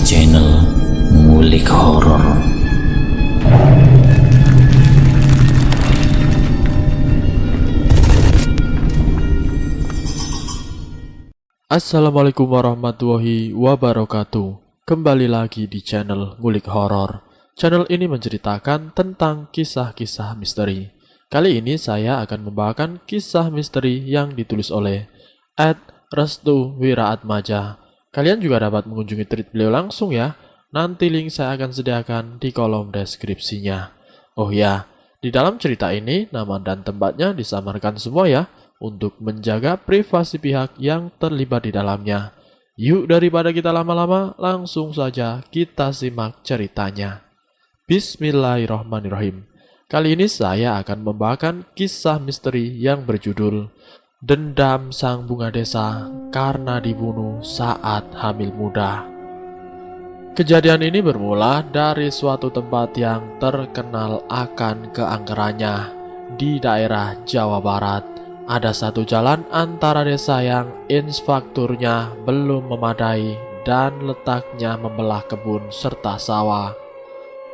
channel Ngulik Horor. Assalamualaikum warahmatullahi wabarakatuh. Kembali lagi di channel Ngulik Horor. Channel ini menceritakan tentang kisah-kisah misteri. Kali ini saya akan membawakan kisah misteri yang ditulis oleh Restu Wiraatmaja. Kalian juga dapat mengunjungi tweet beliau langsung ya. Nanti link saya akan sediakan di kolom deskripsinya. Oh ya, di dalam cerita ini nama dan tempatnya disamarkan semua ya, untuk menjaga privasi pihak yang terlibat di dalamnya. Yuk, daripada kita lama-lama, langsung saja kita simak ceritanya. Bismillahirrahmanirrahim. Kali ini saya akan membawakan kisah misteri yang berjudul Dendam Sang Bunga Desa Karena Dibunuh Saat Hamil Muda. Kejadian ini bermula dari suatu tempat yang terkenal akan keangkerannya di daerah Jawa Barat. Ada satu jalan antara desa yang infrastrukturnya belum memadai dan letaknya membelah kebun serta sawah.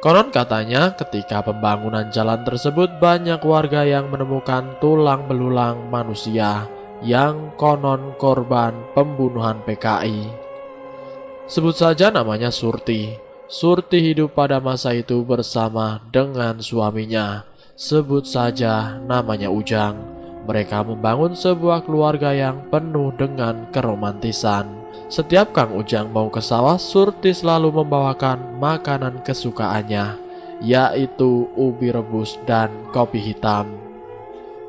Konon katanya ketika pembangunan jalan tersebut banyak warga yang menemukan tulang belulang manusia yang konon korban pembunuhan PKI. Sebut saja namanya Surti. Surti hidup pada masa itu bersama dengan suaminya. Sebut saja namanya Ujang. Mereka membangun sebuah keluarga yang penuh dengan keromantisan. Setiap Kang Ujang mau ke sawah, Surti selalu membawakan makanan kesukaannya, yaitu ubi rebus dan kopi hitam.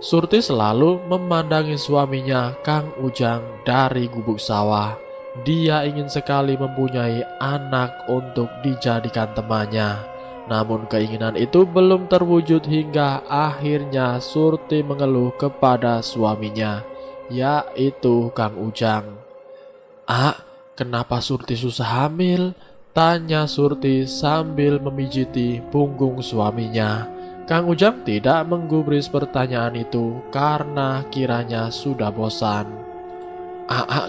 Surti selalu memandangi suaminya Kang Ujang dari gubuk sawah. Dia ingin sekali mempunyai anak untuk dijadikan temannya. Namun keinginan itu belum terwujud hingga akhirnya Surti mengeluh kepada suaminya, yaitu Kang Ujang. Kenapa Surti susah hamil? Tanya Surti sambil memijiti punggung suaminya. Kang Ujang tidak menggubris pertanyaan itu karena kiranya sudah bosan.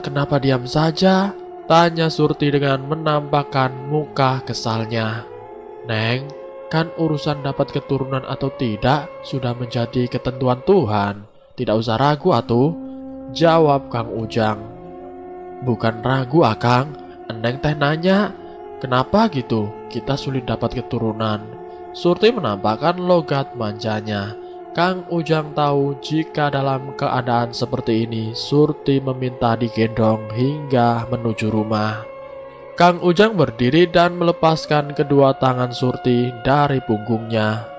Kenapa diam saja? Tanya Surti dengan menampakkan muka kesalnya. Neng, kan urusan dapat keturunan atau tidak sudah menjadi ketentuan Tuhan. Tidak usah ragu atuh, jawab Kang Ujang. Bukan ragu Akang, Eneng teh nanya, kenapa gitu kita sulit dapat keturunan? Surti menampakkan logat manjanya. Kang Ujang tahu jika dalam keadaan seperti ini Surti meminta digendong hingga menuju rumah. Kang Ujang berdiri dan melepaskan kedua tangan Surti dari punggungnya.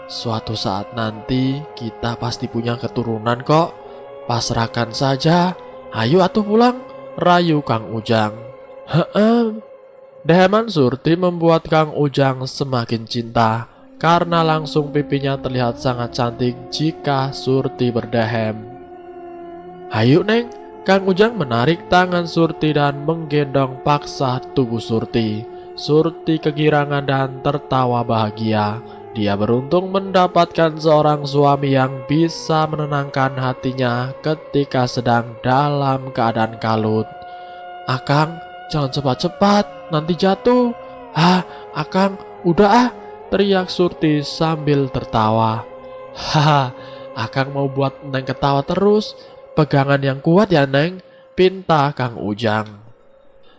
Suatu saat nanti kita pasti punya keturunan kok. Pasrahkan saja, ayo atuh pulang, rayu Kang Ujang. Deheman Surti membuat Kang Ujang semakin cinta karena langsung pipinya terlihat sangat cantik jika Surti berdehem. Hayu Neng, Kang Ujang menarik tangan Surti dan menggendong paksa tubuh Surti. Surti kegirangan dan tertawa bahagia. Dia beruntung mendapatkan seorang suami yang bisa menenangkan hatinya ketika sedang dalam keadaan kalut. Akang, jangan cepat-cepat, nanti jatuh. Akang, udah teriak Surti sambil tertawa. Akang mau buat Neng ketawa terus. Pegangan yang kuat ya Neng, pinta Kang Ujang.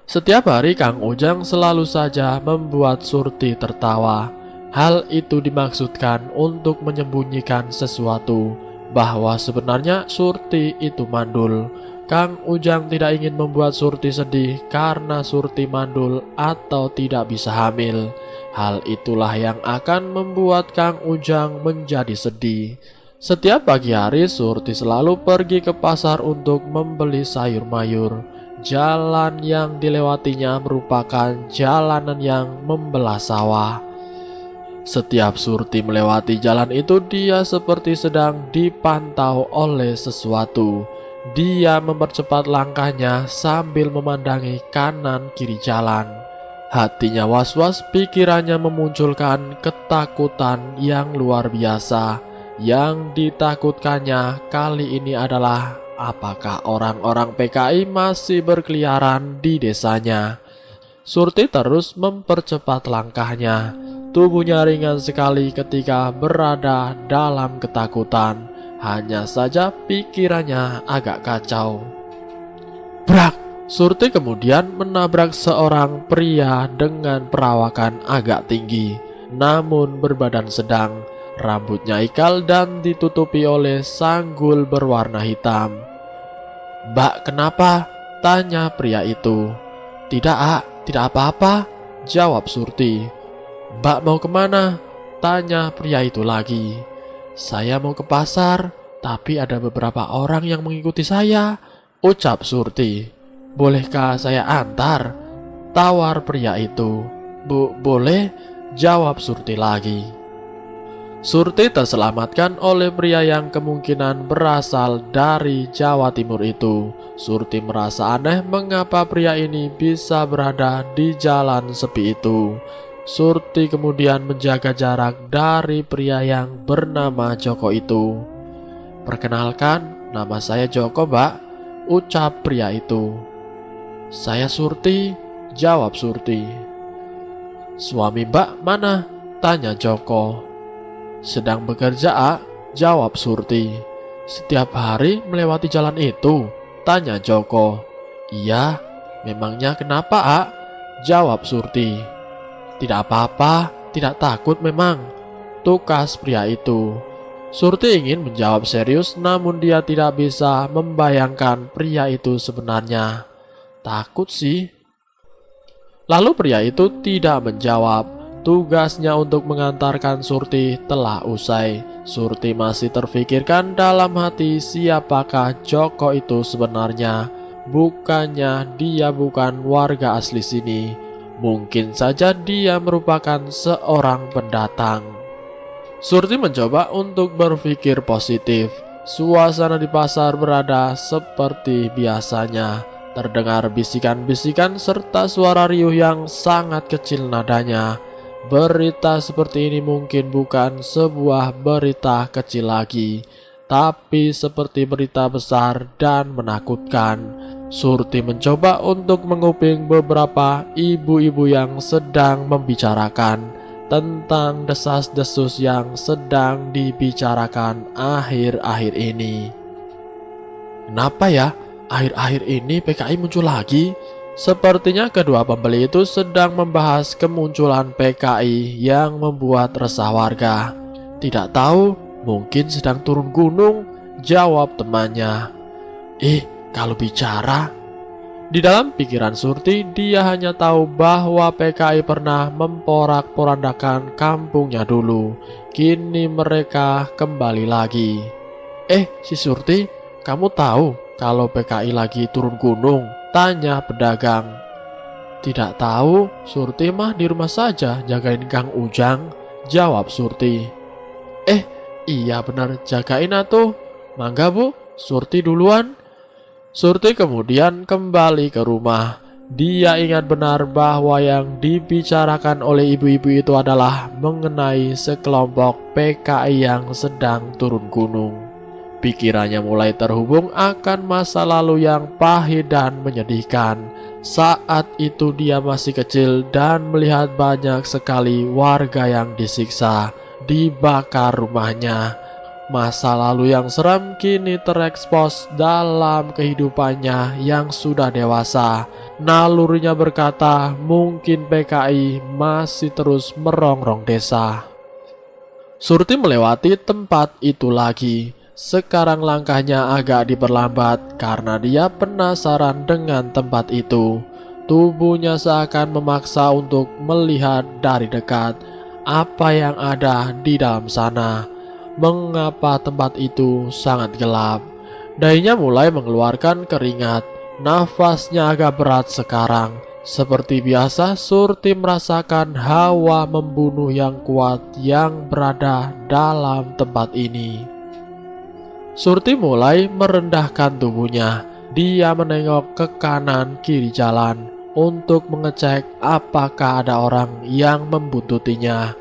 Setiap hari Kang Ujang selalu saja membuat Surti tertawa. Hal itu dimaksudkan untuk menyembunyikan sesuatu, bahwa sebenarnya Surti itu mandul. Kang Ujang tidak ingin membuat Surti sedih karena Surti mandul atau tidak bisa hamil. Hal itulah yang akan membuat Kang Ujang menjadi sedih. Setiap pagi hari Surti selalu pergi ke pasar untuk membeli sayur mayur. Jalan yang dilewatinya merupakan jalanan yang membelah sawah. Setiap Surti melewati jalan itu, dia seperti sedang dipantau oleh sesuatu. Dia mempercepat langkahnya sambil memandangi kanan kiri jalan. Hatinya was-was, pikirannya memunculkan ketakutan yang luar biasa. Yang ditakutkannya kali ini adalah apakah orang-orang PKI masih berkeliaran di desanya. Surti terus mempercepat langkahnya. Tubuhnya ringan sekali ketika berada dalam ketakutan. Hanya saja pikirannya agak kacau. Brak! Surti kemudian menabrak seorang pria dengan perawakan agak tinggi, namun berbadan sedang. Rambutnya ikal dan ditutupi oleh sanggul berwarna hitam. "Mbak, kenapa?" tanya pria itu. Tidak apa-apa," jawab Surti. "Mbak mau kemana?" tanya pria itu lagi. "Saya mau ke pasar, tapi ada beberapa orang yang mengikuti saya," ucap Surti. "Bolehkah saya antar?" tawar pria itu. Boleh," jawab Surti lagi. Surti terselamatkan oleh pria yang kemungkinan berasal dari Jawa Timur itu. Surti merasa aneh mengapa pria ini bisa berada di jalan sepi itu. Surti kemudian menjaga jarak dari pria yang bernama Joko itu. "Perkenalkan, nama saya Joko, Mbak," ucap pria itu. "Saya Surti," jawab Surti. "Suami Mbak mana?" tanya Joko. "Sedang bekerja, A," jawab Surti. "Setiap hari melewati jalan itu?" tanya Joko. "Iya, memangnya kenapa, A?" jawab Surti. "Tidak apa-apa, tidak takut memang," tukas pria itu. Surti ingin menjawab serius, namun dia tidak bisa membayangkan pria itu sebenarnya. "Takut sih." Lalu pria itu tidak menjawab. Tugasnya untuk mengantarkan Surti telah usai. Surti masih terfikirkan dalam hati siapakah Joko itu sebenarnya. Bukannya dia bukan warga asli sini. Mungkin saja dia merupakan seorang pendatang. Surti mencoba untuk berpikir positif. Suasana di pasar berada seperti biasanya. Terdengar bisikan-bisikan serta suara riuh yang sangat kecil nadanya. Berita seperti ini mungkin bukan sebuah berita kecil lagi, tapi seperti berita besar dan menakutkan. Surti mencoba untuk menguping beberapa ibu-ibu yang sedang membicarakan tentang desas-desus yang sedang dibicarakan akhir-akhir ini. "Kenapa ya akhir-akhir ini PKI muncul lagi?" Sepertinya kedua pembeli itu sedang membahas kemunculan PKI yang membuat resah warga. "Tidak tahu, mungkin sedang turun gunung," jawab temannya. Kalau bicara. Di dalam pikiran Surti, dia hanya tahu bahwa PKI pernah memporak-porandakan kampungnya dulu. Kini mereka kembali lagi. Si Surti, kamu tahu kalau PKI lagi turun gunung?" tanya pedagang. "Tidak tahu, Surti mah di rumah saja jagain Kang Ujang," jawab Surti. Iya benar, jagain atuh. Mangga Bu, Surti duluan." Surti kemudian kembali ke rumah. Dia ingat benar bahwa yang dibicarakan oleh ibu-ibu itu adalah mengenai sekelompok PKI yang sedang turun gunung. Pikirannya mulai terhubung akan masa lalu yang pahit dan menyedihkan. Saat itu dia masih kecil dan melihat banyak sekali warga yang disiksa, dibakar rumahnya. Masa lalu yang seram kini terekspos dalam kehidupannya yang sudah dewasa. Nalurinya berkata mungkin PKI masih terus merongrong desa. Surti melewati tempat itu lagi. Sekarang langkahnya agak diperlambat karena dia penasaran dengan tempat itu. Tubuhnya seakan memaksa untuk melihat dari dekat apa yang ada di dalam sana. Mengapa tempat itu sangat gelap? Dahinya mulai mengeluarkan keringat. Nafasnya agak berat sekarang. Seperti biasa, Surti merasakan hawa membunuh yang kuat yang berada dalam tempat ini. Surti mulai merendahkan tubuhnya. Dia menengok ke kanan kiri jalan untuk mengecek apakah ada orang yang membuntutinya.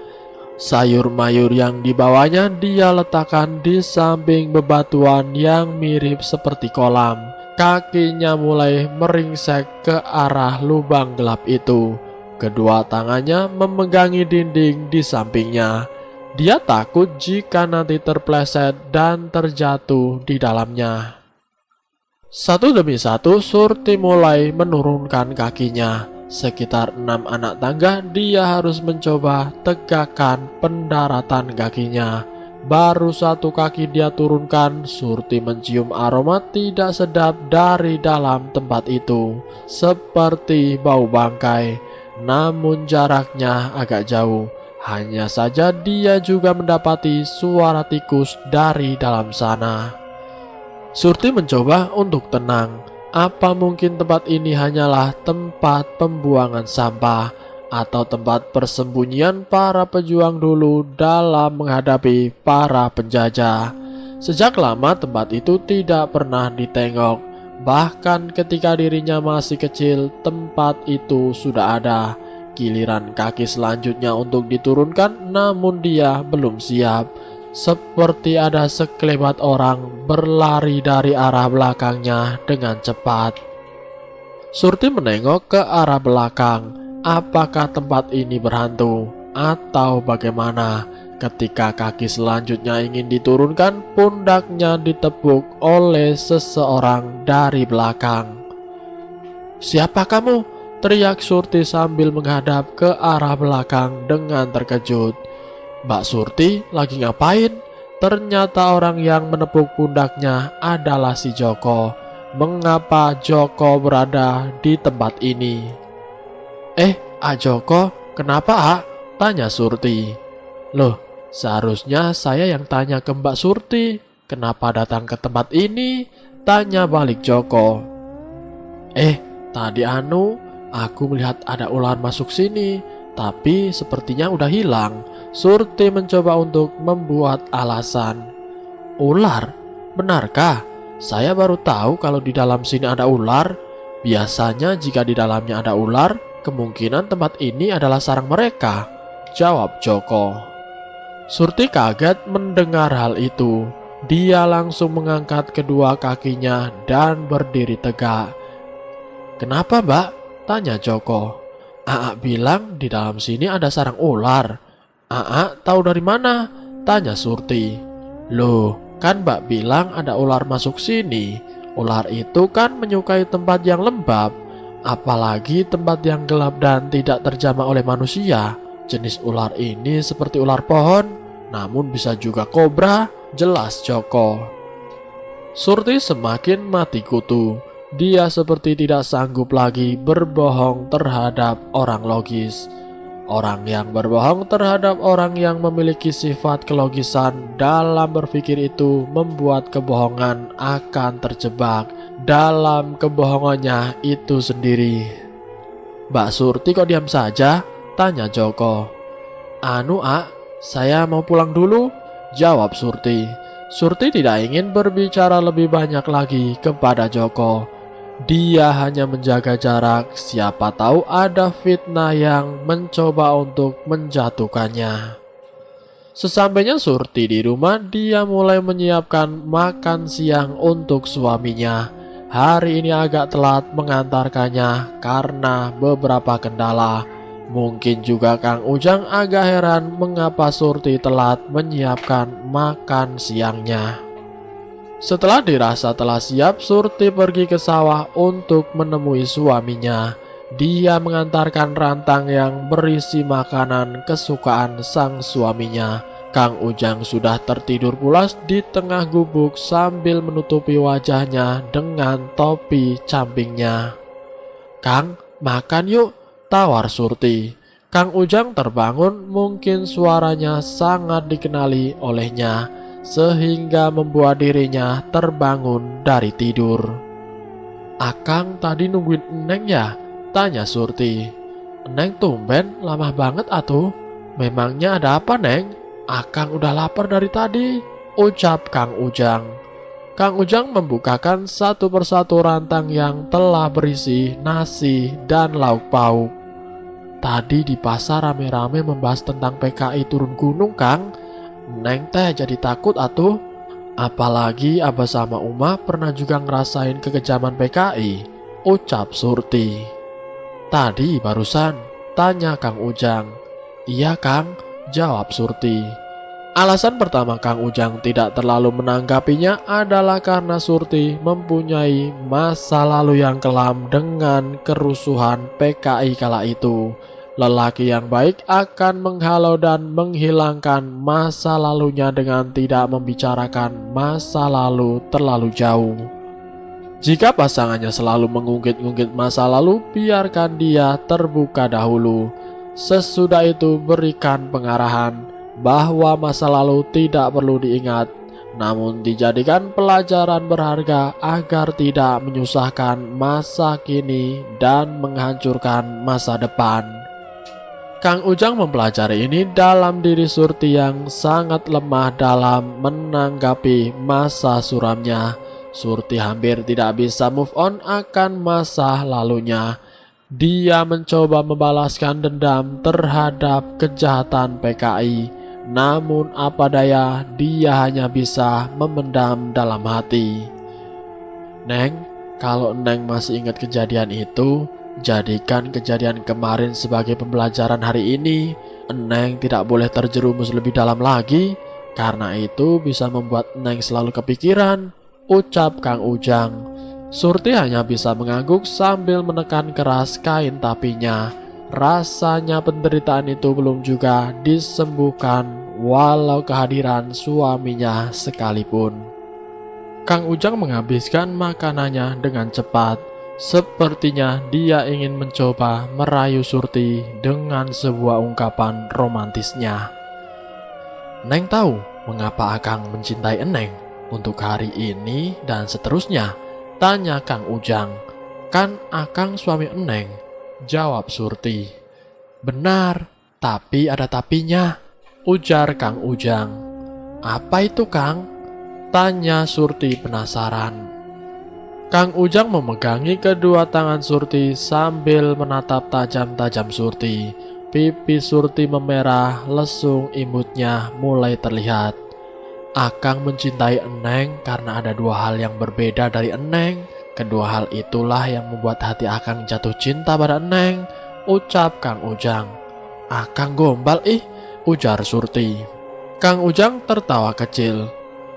Sayur mayur yang dibawanya dia letakkan di samping bebatuan yang mirip seperti kolam. Kakinya mulai meringsek ke arah lubang gelap itu. Kedua tangannya memegangi dinding di sampingnya. Dia takut jika nanti terpleset dan terjatuh di dalamnya. Satu demi satu Surti mulai menurunkan kakinya. Sekitar 6 anak tangga dia harus mencoba tegakkan pendaratan kakinya. Baru satu kaki dia turunkan, Surti mencium aroma tidak sedap dari dalam tempat itu, seperti bau bangkai. Namun jaraknya agak jauh. Hanya saja dia juga mendapati suara tikus dari dalam sana. Surti mencoba untuk tenang. Apa mungkin tempat ini hanyalah tempat pembuangan sampah atau tempat persembunyian para pejuang dulu dalam menghadapi para penjajah? Sejak lama tempat itu tidak pernah ditengok. Bahkan ketika dirinya masih kecil, tempat itu sudah ada. Giliran kaki selanjutnya untuk diturunkan, namun dia belum siap. Seperti ada sekelebat orang berlari dari arah belakangnya dengan cepat. Surti menengok ke arah belakang. Apakah tempat ini berhantu atau bagaimana? Ketika kaki selanjutnya ingin diturunkan, pundaknya ditepuk oleh seseorang dari belakang. "Siapa kamu?" teriak Surti sambil menghadap ke arah belakang dengan terkejut. Mbak Surti lagi ngapain? Ternyata orang yang menepuk pundaknya adalah si Joko. Mengapa Joko berada di tempat ini? Joko, kenapa, tanya Surti. Loh, seharusnya saya yang tanya ke Mbak Surti. Kenapa datang ke tempat ini? Tanya balik Joko. Tadi aku melihat ada ular masuk sini, tapi sepertinya udah hilang. Surti mencoba untuk membuat alasan. Ular? Benarkah? Saya baru tahu kalau di dalam sini ada ular. Biasanya jika di dalamnya ada ular, kemungkinan tempat ini adalah sarang mereka, jawab Joko. Surti kaget mendengar hal itu. Dia langsung mengangkat kedua kakinya dan berdiri tegak. Kenapa, Mbak? Tanya Joko. Bilang di dalam sini ada sarang ular. Tahu dari mana? Tanya Surti. Loh, kan Mbak bilang ada ular masuk sini. Ular itu kan menyukai tempat yang lembab, apalagi tempat yang gelap dan tidak terjamah oleh manusia. Jenis ular ini seperti ular pohon, namun bisa juga kobra, jelas Joko. Surti semakin mati kutu. Dia seperti tidak sanggup lagi berbohong terhadap orang logis. Orang yang berbohong terhadap orang yang memiliki sifat kelogisan dalam berpikir itu membuat kebohongan akan terjebak dalam kebohongannya itu sendiri. Mbak Surti kok diam saja? Tanya Joko. Saya mau pulang dulu, jawab Surti. Surti tidak ingin berbicara lebih banyak lagi kepada Joko. Dia hanya menjaga jarak, siapa tahu ada fitnah yang mencoba untuk menjatuhkannya. Sesampainya Surti di rumah, dia mulai menyiapkan makan siang untuk suaminya. Hari ini agak telat mengantarkannya karena beberapa kendala. Mungkin juga Kang Ujang agak heran mengapa Surti telat menyiapkan makan siangnya. Setelah dirasa telah siap, Surti pergi ke sawah untuk menemui suaminya. Dia mengantarkan rantang yang berisi makanan kesukaan sang suaminya. Kang Ujang sudah tertidur pulas di tengah gubuk sambil menutupi wajahnya dengan topi campingnya. "Kang, makan yuk," tawar Surti. Kang Ujang terbangun, mungkin suaranya sangat dikenali olehnya, sehingga membuat dirinya terbangun dari tidur. "Akang tadi nungguin Eneng ya?" tanya Surti. "Eneng tumben lama banget atuh. Memangnya ada apa, Neng?" "Akang udah lapar dari tadi," ucap Kang Ujang. Kang Ujang membukakan satu persatu rantang yang telah berisi nasi dan lauk pauk. "Tadi di pasar rame-rame membahas tentang PKI turun gunung, Kang. Neng teh jadi takut atuh. Apalagi Abah sama Uma pernah juga ngerasain kekejaman PKI," ucap Surti. "Tadi barusan," Tanya Kang Ujang. Iya Kang, jawab Surti. Alasan pertama Kang Ujang tidak terlalu menanggapinya adalah karena Surti mempunyai masa lalu yang kelam dengan kerusuhan PKI kala itu. Lelaki yang baik akan menghalau dan menghilangkan masa lalunya dengan tidak membicarakan masa lalu terlalu jauh. Jika pasangannya selalu mengungkit-ungkit masa lalu, biarkan dia terbuka dahulu. Sesudah itu berikan pengarahan bahwa masa lalu tidak perlu diingat, namun dijadikan pelajaran berharga agar tidak menyusahkan masa kini dan menghancurkan masa depan. Kang Ujang mempelajari ini dalam diri Surti yang sangat lemah dalam menanggapi masa suramnya. Surti hampir tidak bisa move on akan masa lalunya. Dia mencoba membalaskan dendam terhadap kejahatan PKI. Namun apa daya, dia hanya bisa memendam dalam hati. Neng, kalau Neng masih ingat kejadian itu, jadikan kejadian kemarin sebagai pembelajaran hari ini. Neng tidak boleh terjerumus lebih dalam lagi, karena itu bisa membuat Neng selalu kepikiran, ucap Kang Ujang. Surti hanya bisa mengangguk sambil menekan keras kain tapinya. Rasanya penderitaan itu belum juga disembuhkan walau kehadiran suaminya sekalipun. Kang Ujang menghabiskan makanannya dengan cepat. Sepertinya dia ingin mencoba merayu Surti dengan sebuah ungkapan romantisnya. Neng tahu mengapa Akang mencintai Eneng untuk hari ini dan seterusnya? Tanya Kang Ujang. Kan Akang suami Eneng, jawab Surti. Benar, tapi ada tapinya, ujar Kang Ujang. Apa itu Kang? Tanya Surti penasaran. Kang Ujang memegangi kedua tangan Surti sambil menatap tajam-tajam Surti. Pipi Surti memerah, lesung imutnya mulai terlihat. Akang mencintai Eneng karena ada dua hal yang berbeda dari Eneng. Kedua hal itulah yang membuat hati Akang jatuh cinta pada Eneng, ucap Kang Ujang. Akang gombal ujar Surti. Kang Ujang tertawa kecil.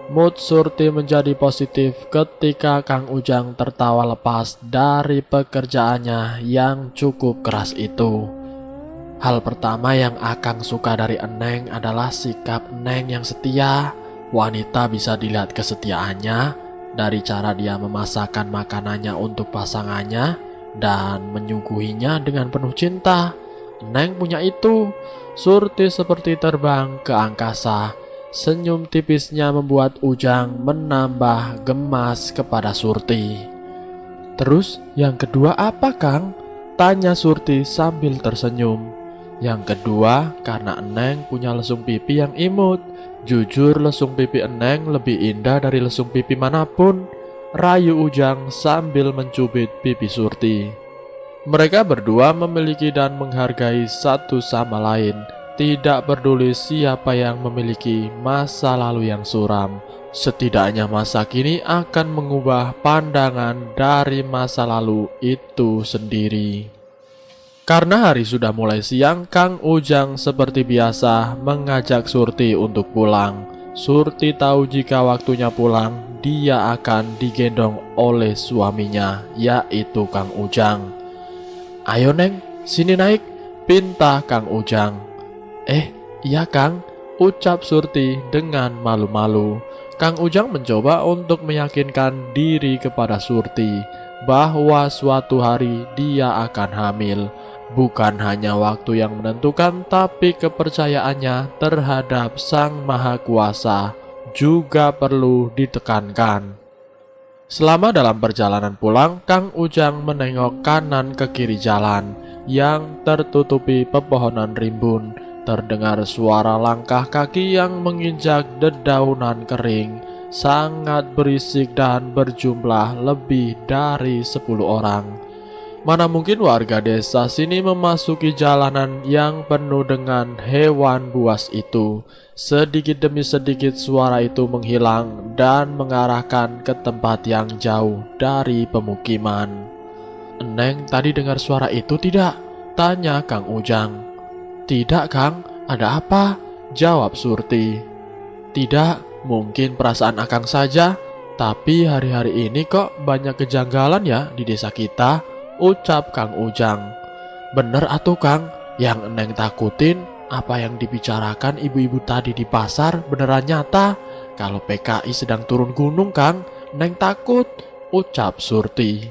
Mood Surti menjadi positif ketika Kang Ujang tertawa lepas dari pekerjaannya yang cukup keras itu. Hal pertama yang Akang suka dari Eneng adalah sikap Eneng yang setia. Wanita bisa dilihat kesetiaannya dari cara dia memasakkan makanannya untuk pasangannya dan menyuguhinya dengan penuh cinta. Eneng punya itu. Surti seperti terbang ke angkasa. Senyum tipisnya membuat Ujang menambah gemas kepada Surti. Terus yang kedua apa Kang? Tanya Surti sambil tersenyum. Yang kedua karena Eneng punya lesung pipi yang imut. Jujur lesung pipi Eneng lebih indah dari lesung pipi manapun, rayu Ujang sambil mencubit pipi Surti. Mereka berdua memiliki dan menghargai satu sama lain. Tidak peduli siapa yang memiliki masa lalu yang suram, setidaknya masa kini akan mengubah pandangan dari masa lalu itu sendiri. Karena hari sudah mulai siang, Kang Ujang seperti biasa mengajak Surti untuk pulang. Surti tahu jika waktunya pulang, dia akan digendong oleh suaminya, yaitu Kang Ujang. Ayo Neng, sini naik, pinta Kang Ujang. Iya Kang, ucap Surti dengan malu-malu. Kang Ujang mencoba untuk meyakinkan diri kepada Surti bahwa suatu hari dia akan hamil. Bukan hanya waktu yang menentukan, tapi kepercayaannya terhadap Sang Maha Kuasa juga perlu ditekankan. Selama dalam perjalanan pulang, Kang Ujang menengok kanan ke kiri jalan yang tertutupi pepohonan rimbun. Terdengar suara langkah kaki yang menginjak dedaunan kering, sangat berisik dan berjumlah lebih dari 10 orang. Mana mungkin warga desa sini memasuki jalanan yang penuh dengan hewan buas itu. Sedikit demi sedikit suara itu menghilang dan mengarahkan ke tempat yang jauh dari pemukiman. Eneng tadi dengar suara itu tidak? Tanya Kang Ujang. Tidak Kang, ada apa? Jawab Surti. Tidak, mungkin perasaan Akang saja. Tapi hari-hari ini kok banyak kejanggalan ya di desa kita, ucap Kang Ujang. Bener atuh Kang, yang Neng takutin apa yang dibicarakan ibu-ibu tadi di pasar beneran nyata. Kalau PKI sedang turun gunung Kang, Neng takut, ucap Surti.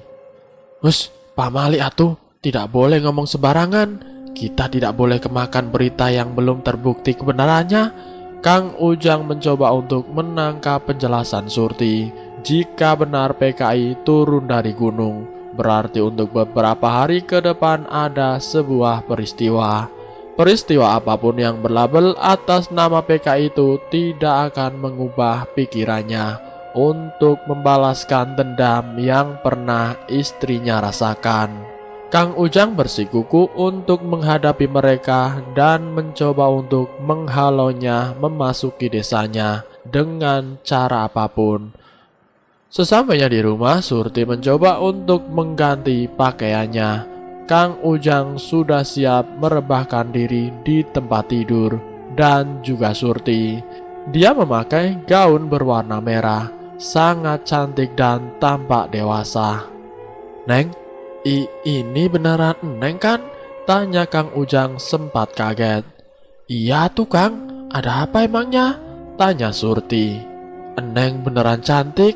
Hus, pamali atuh, tidak boleh ngomong sembarangan. Kita tidak boleh kemakan berita yang belum terbukti kebenarannya. Kang Ujang mencoba untuk menangkap penjelasan Surti. Jika benar PKI turun dari gunung, berarti untuk beberapa hari ke depan ada sebuah peristiwa. Peristiwa apapun yang berlabel atas nama PKI itu tidak akan mengubah pikirannya untuk membalaskan dendam yang pernah istrinya rasakan. Kang Ujang bersikukuh untuk menghadapi mereka dan mencoba untuk menghalaunya memasuki desanya dengan cara apapun. Sesampainya di rumah, Surti mencoba untuk mengganti pakaiannya. Kang Ujang sudah siap merebahkan diri di tempat tidur dan juga Surti. Dia memakai gaun berwarna merah, sangat cantik dan tampak dewasa. Neng, ini beneran Neng kan? Tanya Kang Ujang sempat kaget. Iya tuh Kang, ada apa emangnya? Tanya Surti. Neng beneran cantik.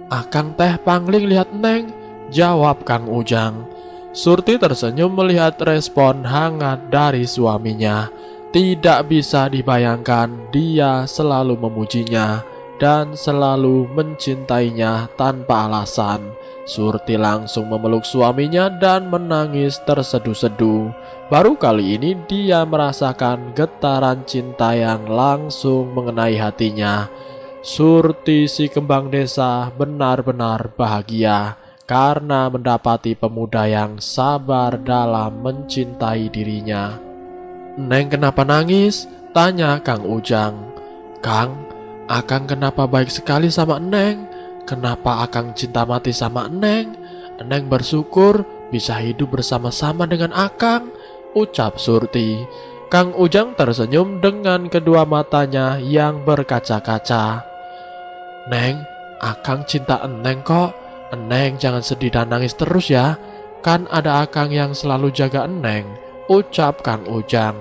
Akang teh pangling lihat Neng, jawab Kang Ujang. Surti tersenyum melihat respon hangat dari suaminya. Tidak bisa dibayangkan dia selalu memujinya dan selalu mencintainya tanpa alasan. Surti langsung memeluk suaminya dan menangis terseduh-seduh. Baru kali ini dia merasakan getaran cinta yang langsung mengenai hatinya. Surti si kembang desa benar-benar bahagia karena mendapati pemuda yang sabar dalam mencintai dirinya. Neng kenapa nangis? Tanya Kang Ujang. Kang, Akang kenapa baik sekali sama Neng? Kenapa Akang cinta mati sama Neng? Neng bersyukur bisa hidup bersama-sama dengan Akang, ucap Surti. Kang Ujang tersenyum dengan kedua matanya yang berkaca-kaca. Neng, Akang cinta Neng kok. Neng jangan sedih dan nangis terus ya. Kan ada Akang yang selalu jaga Neng, ucap Kang Ujang.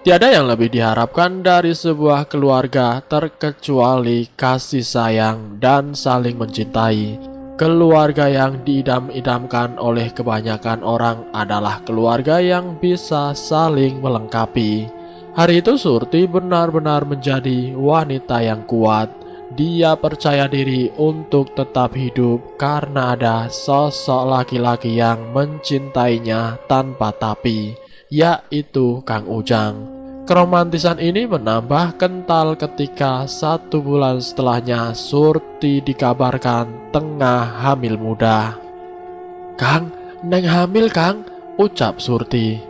Tiada yang lebih diharapkan dari sebuah keluarga terkecuali kasih sayang dan saling mencintai. Keluarga yang diidam-idamkan oleh kebanyakan orang adalah keluarga yang bisa saling melengkapi. Hari itu Surti benar-benar menjadi wanita yang kuat. Dia percaya diri untuk tetap hidup karena ada sosok laki-laki yang mencintainya tanpa tapi, yaitu Kang Ujang. Keromantisan ini menambah kental ketika 1 bulan setelahnya Surti dikabarkan tengah hamil muda. Kang, Neng hamil Kang, ucap Surti.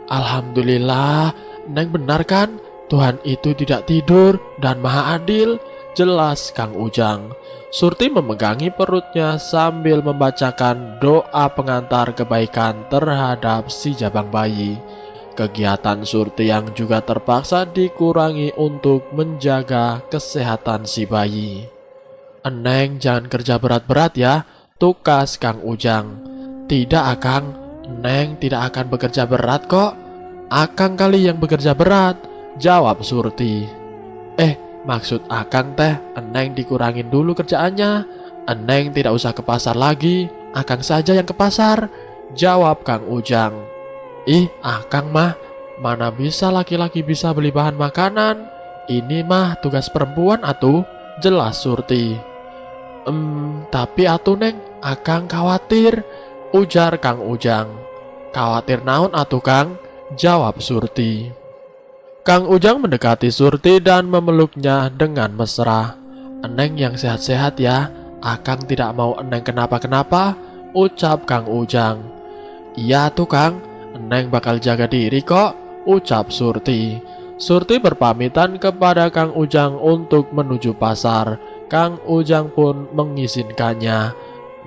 Alhamdulillah, Neng benar kan? Tuhan itu tidak tidur dan maha adil, jelas Kang Ujang. Surti memegangi perutnya sambil membacakan doa pengantar kebaikan terhadap si jabang bayi. Kegiatan Surti yang juga terpaksa dikurangi untuk menjaga kesehatan si bayi. Neng jangan kerja berat-berat ya, tukas Kang Ujang. Tidak Akang, Neng tidak akan bekerja berat kok. Akang kali yang bekerja berat, jawab Surti. Maksud Akang teh, Neng dikurangin dulu kerjaannya. Neng tidak usah ke pasar lagi, Akang saja yang ke pasar, jawab Kang Ujang. Akang mah, mana bisa laki-laki bisa beli bahan makanan? Ini mah tugas perempuan atuh, jelas Surti. Tapi atuh Neng, Akang khawatir, ujar Kang Ujang. Khawatir naon atuh Kang? Jawab Surti. Kang Ujang mendekati Surti dan memeluknya dengan mesra. Neng yang sehat-sehat ya, Akang tidak mau Neng kenapa-kenapa, ucap Kang Ujang. Iya tuh Kang, Neng bakal jaga diri kok, ucap Surti. Surti berpamitan kepada Kang Ujang untuk menuju pasar. Kang Ujang pun mengizinkannya.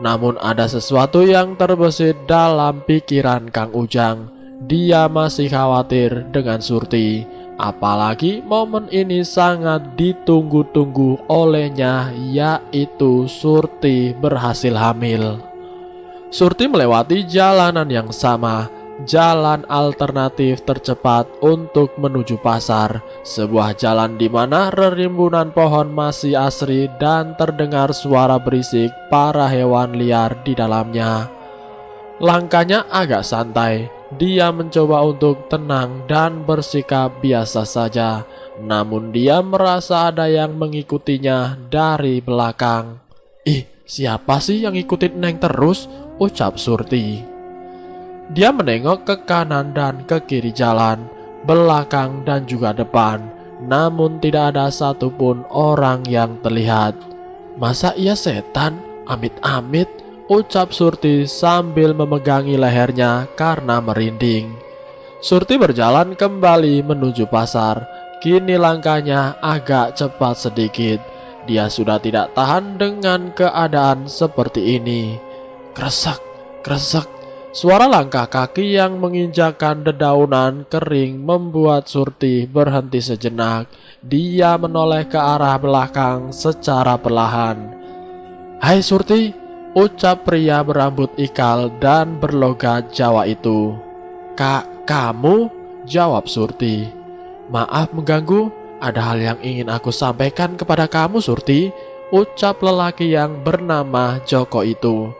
Namun ada sesuatu yang terbesit dalam pikiran Kang Ujang. Dia masih khawatir dengan Surti. Apalagi momen ini sangat ditunggu-tunggu olehnya, yaitu Surti berhasil hamil. Surti melewati jalanan yang sama, jalan alternatif tercepat untuk menuju pasar. Sebuah jalan di mana rerimbunan pohon masih asri dan terdengar suara berisik para hewan liar di dalamnya. Langkahnya agak santai. Dia mencoba untuk tenang dan bersikap biasa saja. Namun dia merasa ada yang mengikutinya dari belakang. "Ih, siapa sih yang ngikutin Neng terus?" ucap Surti. Dia menengok ke kanan dan ke kiri jalan, belakang dan juga depan. Namun tidak ada satupun orang yang terlihat. "Masa ia setan? Amit-amit," ucap Surti sambil memegangi lehernya karena merinding. Surti berjalan kembali menuju pasar. Kini langkahnya agak cepat sedikit. Dia sudah tidak tahan dengan keadaan seperti ini. Kresek, kresek. Suara langkah kaki yang menginjakan dedaunan kering membuat Surti berhenti sejenak. Dia menoleh ke arah belakang secara perlahan. "Hai Surti," ucap pria berambut ikal dan berlogat Jawa itu. Kamu?" jawab Surti. "Maaf mengganggu, ada hal yang ingin aku sampaikan kepada kamu Surti," ucap lelaki yang bernama Joko itu.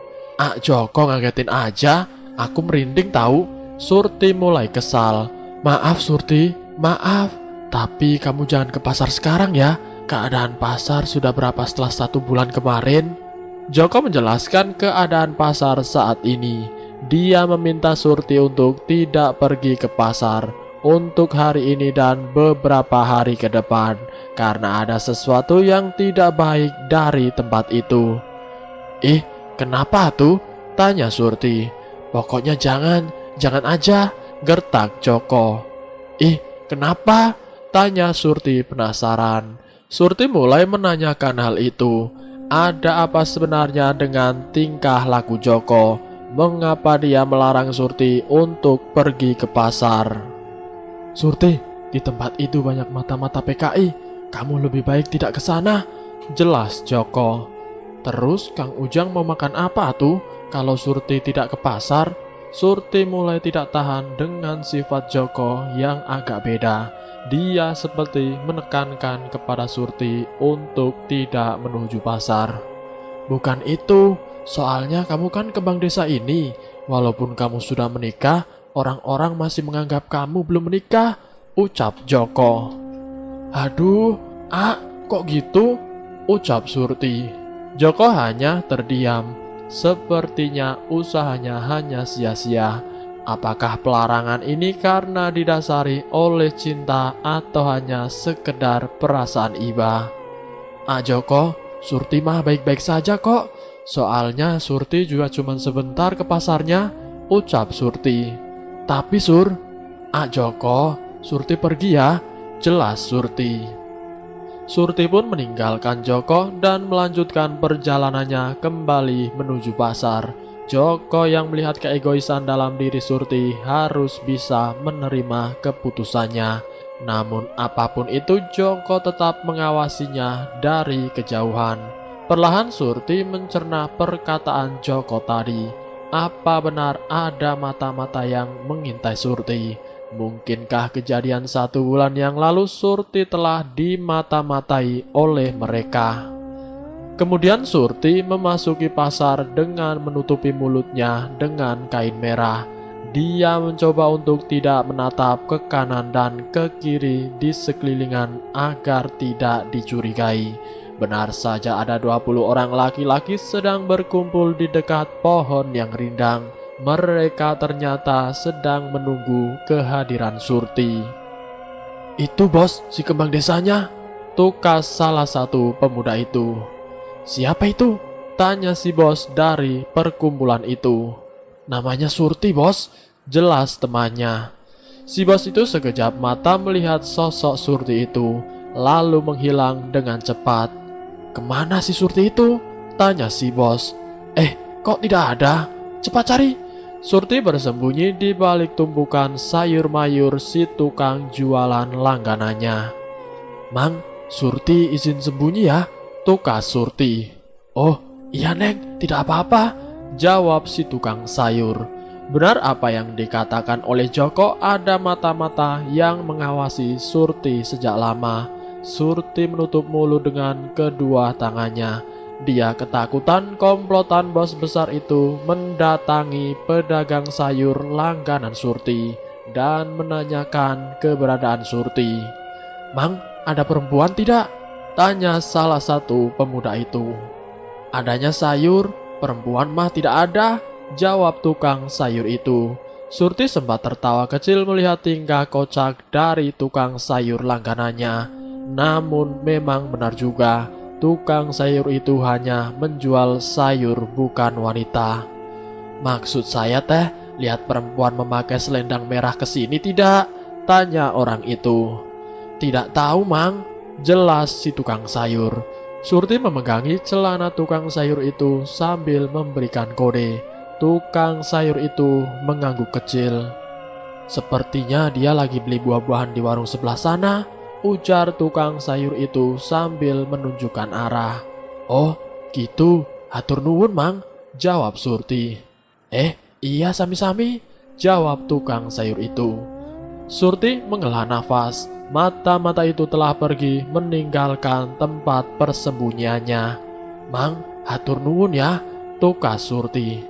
Joko ngagetin aja, aku merinding tahu." Surti mulai kesal. "Maaf Surti, maaf, tapi kamu jangan ke pasar sekarang ya. Keadaan pasar sudah berapa setelah 1 bulan kemarin?" Joko menjelaskan keadaan pasar saat ini. Dia meminta Surti untuk tidak pergi ke pasar untuk hari ini dan beberapa hari ke depan karena ada sesuatu yang tidak baik dari tempat itu. "Ih, kenapa tuh?" tanya Surti. "Pokoknya jangan aja," gertak Joko. "Ih, kenapa?" tanya Surti penasaran. Surti mulai menanyakan hal itu. Ada apa sebenarnya dengan tingkah laku Joko? Mengapa dia melarang Surti untuk pergi ke pasar? "Surti, di tempat itu banyak mata-mata PKI. Kamu lebih baik tidak ke sana," jelas Joko. "Terus Kang Ujang mau makan apa tuh kalau Surti tidak ke pasar?" Surti mulai tidak tahan dengan sifat Joko yang agak beda. Dia seperti menekankan kepada Surti untuk tidak menuju pasar. "Bukan itu, soalnya kamu kan kembang desa ini. Walaupun kamu sudah menikah, orang-orang masih menganggap kamu belum menikah," ucap Joko. "Aduh, kok gitu?" ucap Surti. Joko hanya terdiam. Sepertinya usahanya hanya sia-sia. Apakah pelarangan ini karena didasari oleh cinta atau hanya sekedar perasaan iba? "Joko, Surti mah baik-baik saja kok. Soalnya Surti juga cuma sebentar ke pasarnya," ucap Surti. "Tapi Sur," Joko, "Surti pergi ya," jelas Surti. Surti pun meninggalkan Joko dan melanjutkan perjalanannya kembali menuju pasar. Joko yang melihat keegoisan dalam diri Surti harus bisa menerima keputusannya. Namun apapun itu Joko tetap mengawasinya dari kejauhan. Perlahan Surti mencerna perkataan Joko tadi. Apa benar ada mata-mata yang mengintai Surti? Mungkinkah kejadian 1 bulan yang lalu Surti telah dimata-matai oleh mereka? Kemudian Surti memasuki pasar dengan menutupi mulutnya dengan kain merah. Dia mencoba untuk tidak menatap ke kanan dan ke kiri di sekelilingan agar tidak dicurigai. Benar saja ada 20 orang laki-laki sedang berkumpul di dekat pohon yang rindang. Mereka ternyata sedang menunggu kehadiran Surti. "Itu bos, si kembang desanya," tukas salah satu pemuda itu. "Siapa itu?" tanya si bos dari perkumpulan itu. "Namanya Surti bos," jelas temannya. Si bos itu sekejap mata melihat sosok Surti itu, lalu menghilang dengan cepat. "Kemana si Surti itu?" tanya si bos. Kok tidak ada? Cepat cari!" Surti bersembunyi di balik tumpukan sayur mayur si tukang jualan langganannya. "Mang, Surti izin sembunyi ya," tukas Surti. "Oh, iya Neng, tidak apa-apa," jawab si tukang sayur. Benar apa yang dikatakan oleh Joko, ada mata-mata yang mengawasi Surti sejak lama. Surti menutup mulut dengan kedua tangannya. Dia ketakutan komplotan bos besar itu mendatangi pedagang sayur langganan Surti dan menanyakan keberadaan Surti. "Mang, ada perempuan tidak?" tanya salah satu pemuda itu. "Adanya sayur, perempuan mah tidak ada," jawab tukang sayur itu. Surti sempat tertawa kecil melihat tingkah kocak dari tukang sayur langganannya. Namun memang benar juga, tukang sayur itu hanya menjual sayur, bukan wanita. "Maksud saya teh, lihat perempuan memakai selendang merah ke sini tidak?" tanya orang itu. "Tidak tahu Mang," jelas si tukang sayur. Surti memegangi celana tukang sayur itu sambil memberikan kode. Tukang sayur itu mengangguk kecil. "Sepertinya dia lagi beli buah-buahan di warung sebelah sana," ujar tukang sayur itu sambil menunjukkan arah. "Oh, gitu, hatur nuwun Mang," jawab Surti. Iya sami-sami," jawab tukang sayur itu. Surti menghela nafas. Mata-mata itu telah pergi meninggalkan tempat persembunyiannya. "Mang, hatur nuwun ya," tukas Surti.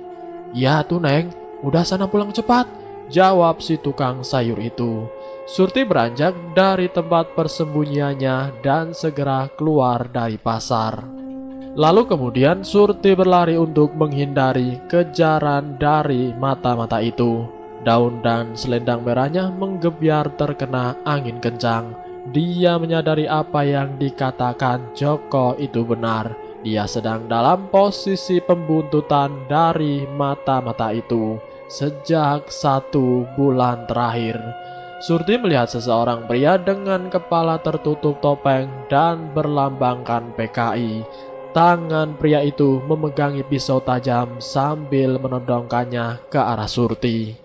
"Ya tuh Neng, udah sana pulang cepat," jawab si tukang sayur itu. Surti beranjak dari tempat persembunyiannya dan segera keluar dari pasar. Lalu kemudian Surti berlari untuk menghindari kejaran dari mata-mata itu. Daun dan selendang merahnya menggebyar terkena angin kencang. Dia menyadari apa yang dikatakan Joko itu benar. Dia sedang dalam posisi pembuntutan dari mata-mata itu sejak 1 bulan terakhir. Surti melihat seseorang pria dengan kepala tertutup topeng dan berlambangkan PKI. Tangan pria itu memegangi pisau tajam sambil menodongkannya ke arah Surti.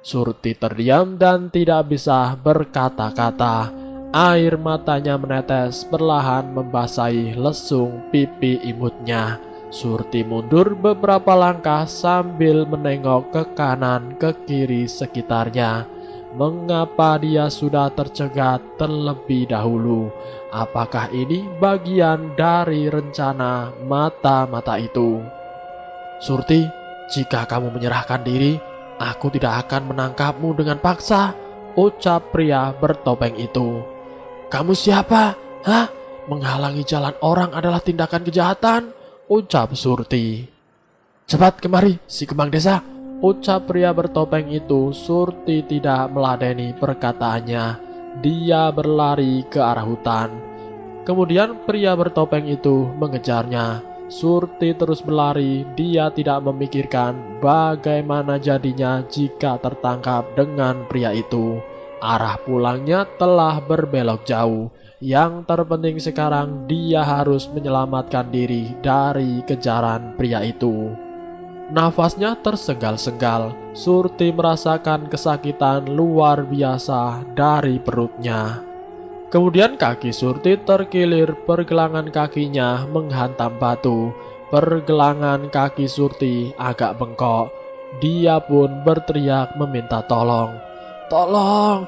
Surti terdiam dan tidak bisa berkata-kata. Air matanya menetes perlahan membasahi lesung pipi imutnya. Surti mundur beberapa langkah sambil menengok ke kanan ke kiri sekitarnya. Mengapa dia sudah tercegat terlebih dahulu? Apakah ini bagian dari rencana mata-mata itu? "Surti, jika kamu menyerahkan diri, aku tidak akan menangkapmu dengan paksa," ucap pria bertopeng itu. "Kamu siapa? Hah? Menghalangi jalan orang adalah tindakan kejahatan," ucap Surti. "Cepat kemari, si kembang desa," ucap pria bertopeng itu. Surti tidak meladeni perkataannya. Dia berlari ke arah hutan. Kemudian pria bertopeng itu mengejarnya. Surti terus berlari. Dia tidak memikirkan bagaimana jadinya jika tertangkap dengan pria itu. Arah pulangnya telah berbelok jauh. Yang terpenting sekarang dia harus menyelamatkan diri dari kejaran pria itu. Nafasnya tersengal-sengal. Surti merasakan kesakitan luar biasa dari perutnya. Kemudian kaki Surti terkilir, pergelangan kakinya menghantam batu. Pergelangan kaki Surti agak bengkok. Dia pun berteriak meminta tolong. "Tolong!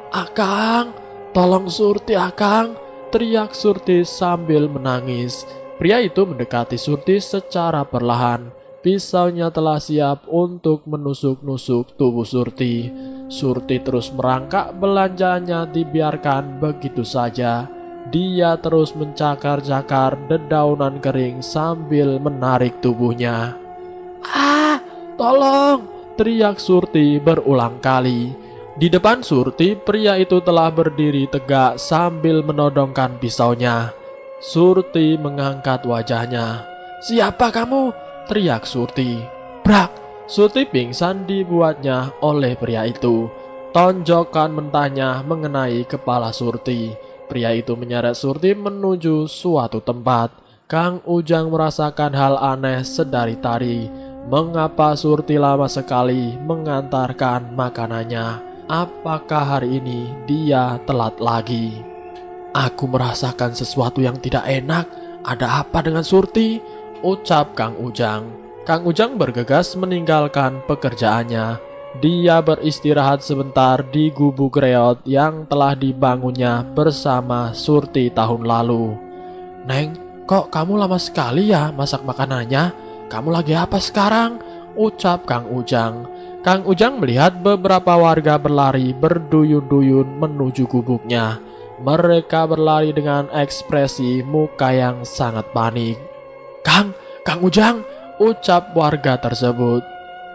Akang! Tolong Surti, Akang!" teriak Surti sambil menangis. Pria itu mendekati Surti secara perlahan. Pisaunya telah siap untuk menusuk-nusuk tubuh Surti. Surti terus merangkak, belanjaannya dibiarkan begitu saja. Dia terus mencakar-cakar dedaunan kering sambil menarik tubuhnya. Tolong!" teriak Surti berulang kali. Di depan Surti, pria itu telah berdiri tegak sambil menodongkan pisaunya. Surti mengangkat wajahnya. "Siapa kamu?" teriak Surti. Brak! Surti pingsan dibuatnya oleh pria itu. Tonjokan mentahnya mengenai kepala Surti. Pria itu menyeret Surti menuju suatu tempat. Kang Ujang merasakan hal aneh sedari tadi. Mengapa Surti lama sekali mengantarkan makanannya? Apakah hari ini dia telat lagi? Aku merasakan sesuatu yang tidak enak. Ada apa dengan Surti? Ucap Kang Ujang. Kang Ujang bergegas meninggalkan pekerjaannya. Dia beristirahat sebentar di gubuk reot yang telah dibangunnya bersama Surti tahun lalu. Neng, kok kamu lama sekali ya masak makanannya? Kamu lagi apa sekarang? Ucap Kang Ujang. Kang Ujang melihat beberapa warga berlari berduyun-duyun menuju gubuknya. Mereka berlari dengan ekspresi muka yang sangat panik. Kang Ujang, ucap warga tersebut.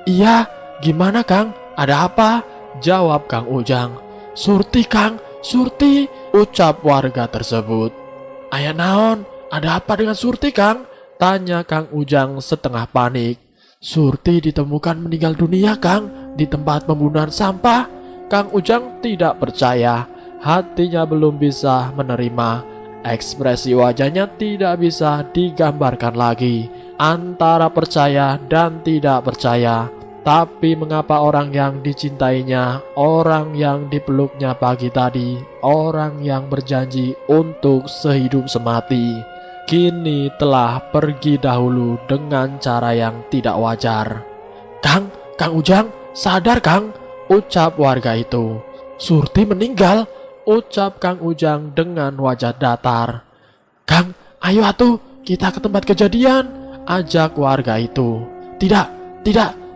Iya, gimana Kang? Ada apa? Jawab Kang Ujang. Surti Kang, Surti, ucap warga tersebut. Aya naon? Ada apa dengan Surti Kang? Tanya Kang Ujang setengah panik. Surti ditemukan meninggal dunia Kang, di tempat pembuangan sampah. Kang Ujang tidak percaya. Hatinya belum bisa menerima. Ekspresi wajahnya tidak bisa digambarkan lagi antara percaya dan tidak percaya. Tapi mengapa orang yang dicintainya, orang yang dipeluknya pagi tadi, orang yang berjanji untuk sehidup semati, kini telah pergi dahulu dengan cara yang tidak wajar. Kang Ujang, sadar Kang, ucap warga itu. Surti meninggal, ucap Kang Ujang dengan wajah datar. Kang, ayo atuh, kita ke tempat kejadian, ajak warga itu. Tidak,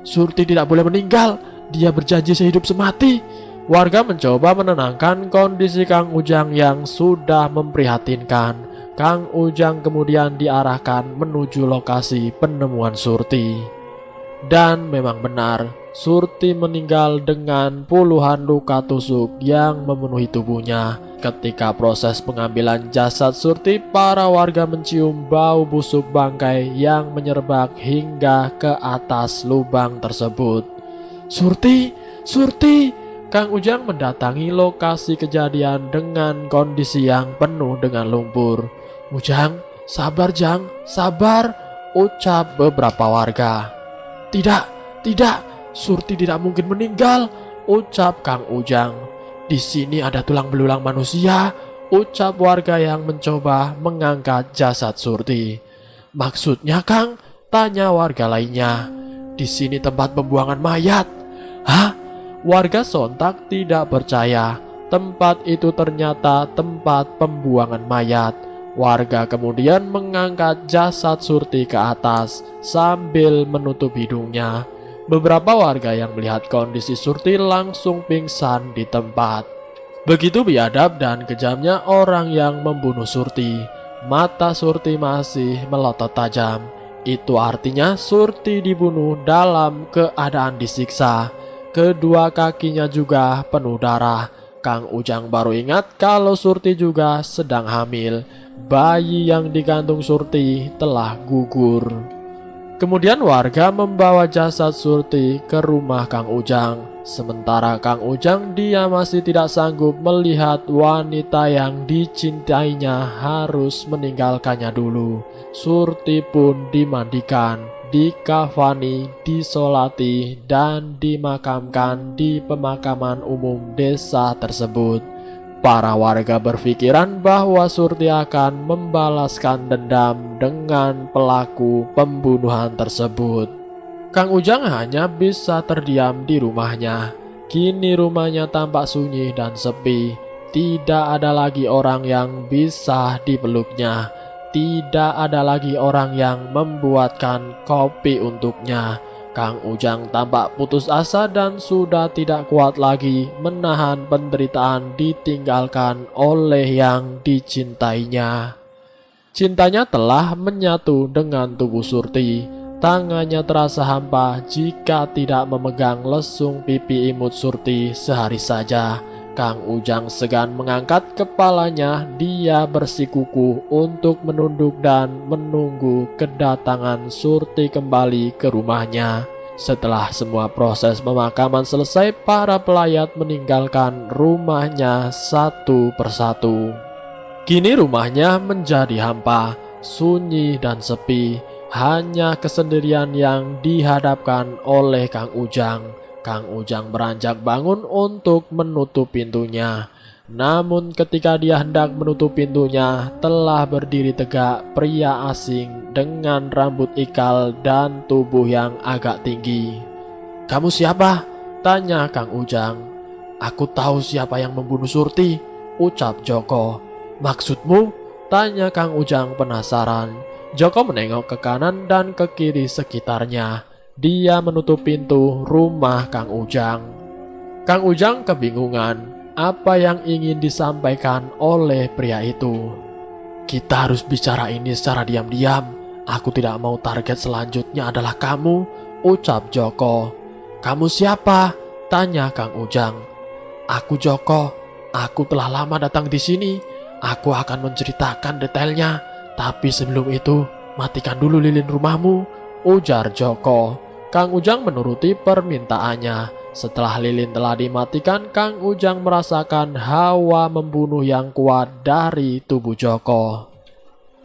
Surti tidak boleh meninggal, dia berjanji sehidup semati. Warga mencoba menenangkan kondisi Kang Ujang yang sudah memprihatinkan. Kang Ujang kemudian diarahkan menuju lokasi penemuan Surti. Dan memang benar, Surti meninggal dengan puluhan luka tusuk yang memenuhi tubuhnya. Ketika proses pengambilan jasad Surti, para warga mencium bau busuk bangkai yang menyerbak hingga ke atas lubang tersebut. Surti! Kang Ujang mendatangi lokasi kejadian dengan kondisi yang penuh dengan lumpur. Ujang, sabar Jang, sabar, ucap beberapa warga. Tidak, Surti tidak mungkin meninggal, ucap Kang Ujang. Di sini ada tulang belulang manusia, ucap warga yang mencoba mengangkat jasad Surti. Maksudnya Kang? Tanya warga lainnya. Di sini tempat pembuangan mayat. Hah? Warga sontak tidak percaya. Tempat itu ternyata tempat pembuangan mayat. Warga kemudian mengangkat jasad Surti ke atas sambil menutup hidungnya. Beberapa warga yang melihat kondisi Surti langsung pingsan di tempat. Begitu biadab dan kejamnya orang yang membunuh Surti. Mata Surti masih melotot tajam. Itu artinya Surti dibunuh dalam keadaan disiksa. Kedua kakinya juga penuh darah. Kang Ujang baru ingat kalau Surti juga sedang hamil. Bayi yang digantung Surti telah gugur. Kemudian warga membawa jasad Surti ke rumah Kang Ujang. Sementara Kang Ujang dia masih tidak sanggup melihat wanita yang dicintainya harus meninggalkannya dulu. Surti pun dimandikan, dikafani, disolati, dan dimakamkan di pemakaman umum desa tersebut. Para warga berpikiran bahwa Surti akan membalaskan dendam dengan pelaku pembunuhan tersebut. Kang Ujang hanya bisa terdiam di rumahnya. Kini rumahnya tampak sunyi dan sepi. Tidak ada lagi orang yang bisa dipeluknya. Tidak ada lagi orang yang membuatkan kopi untuknya. Kang Ujang tampak putus asa dan sudah tidak kuat lagi menahan penderitaan ditinggalkan oleh yang dicintainya. Cintanya telah menyatu dengan tubuh Surti. Tangannya terasa hampa jika tidak memegang lesung pipi imut Surti sehari saja. Kang Ujang segan mengangkat kepalanya. Dia bersikukuh untuk menunduk dan menunggu kedatangan Surti kembali ke rumahnya. Setelah semua proses pemakaman selesai, para pelayat meninggalkan rumahnya satu persatu. Kini rumahnya menjadi hampa, sunyi dan sepi. Hanya kesendirian yang dihadapkan oleh Kang Ujang. Kang Ujang beranjak bangun untuk menutup pintunya. Namun ketika dia hendak menutup pintunya, telah berdiri tegak pria asing dengan rambut ikal dan tubuh yang agak tinggi. "Kamu siapa?" tanya Kang Ujang. "Aku tahu siapa yang membunuh Surti," ucap Joko. "Maksudmu?" tanya Kang Ujang penasaran. Joko menengok ke kanan dan ke kiri sekitarnya. Dia menutup pintu rumah Kang Ujang. Kang Ujang kebingungan apa yang ingin disampaikan oleh pria itu. "Kita harus bicara ini secara diam-diam. Aku tidak mau target selanjutnya adalah kamu," ucap Joko. "Kamu siapa?" tanya Kang Ujang. "Aku Joko. Aku telah lama datang di sini. Aku akan menceritakan detailnya. Tapi sebelum itu, matikan dulu lilin rumahmu," ujar Joko. Kang Ujang menuruti permintaannya. Setelah lilin telah dimatikan, Kang Ujang merasakan hawa membunuh yang kuat dari tubuh Joko.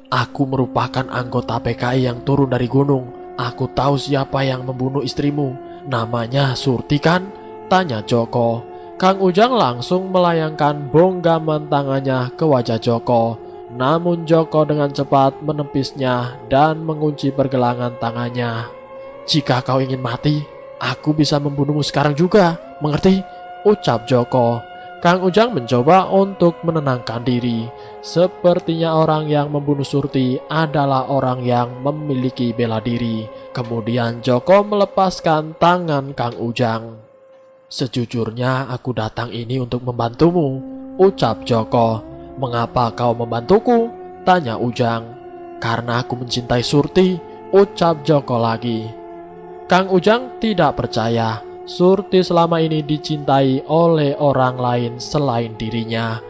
"Aku merupakan anggota PKI yang turun dari gunung. Aku tahu siapa yang membunuh istrimu. Namanya Surti kan?" tanya Joko. Kang Ujang langsung melayangkan bonggaman tangannya ke wajah Joko. Namun Joko dengan cepat menepisnya dan mengunci pergelangan tangannya. "Jika kau ingin mati, aku bisa membunuhmu sekarang juga, mengerti?" ucap Joko. Kang Ujang mencoba untuk menenangkan diri. Sepertinya orang yang membunuh Surti adalah orang yang memiliki bela diri. Kemudian Joko melepaskan tangan Kang Ujang. "Sejujurnya aku datang ini untuk membantumu," ucap Joko. "Mengapa kau membantuku?" tanya Ujang. "Karena aku mencintai Surti," ucap Joko lagi. Kang Ujang tidak percaya Surti selama ini dicintai oleh orang lain selain dirinya.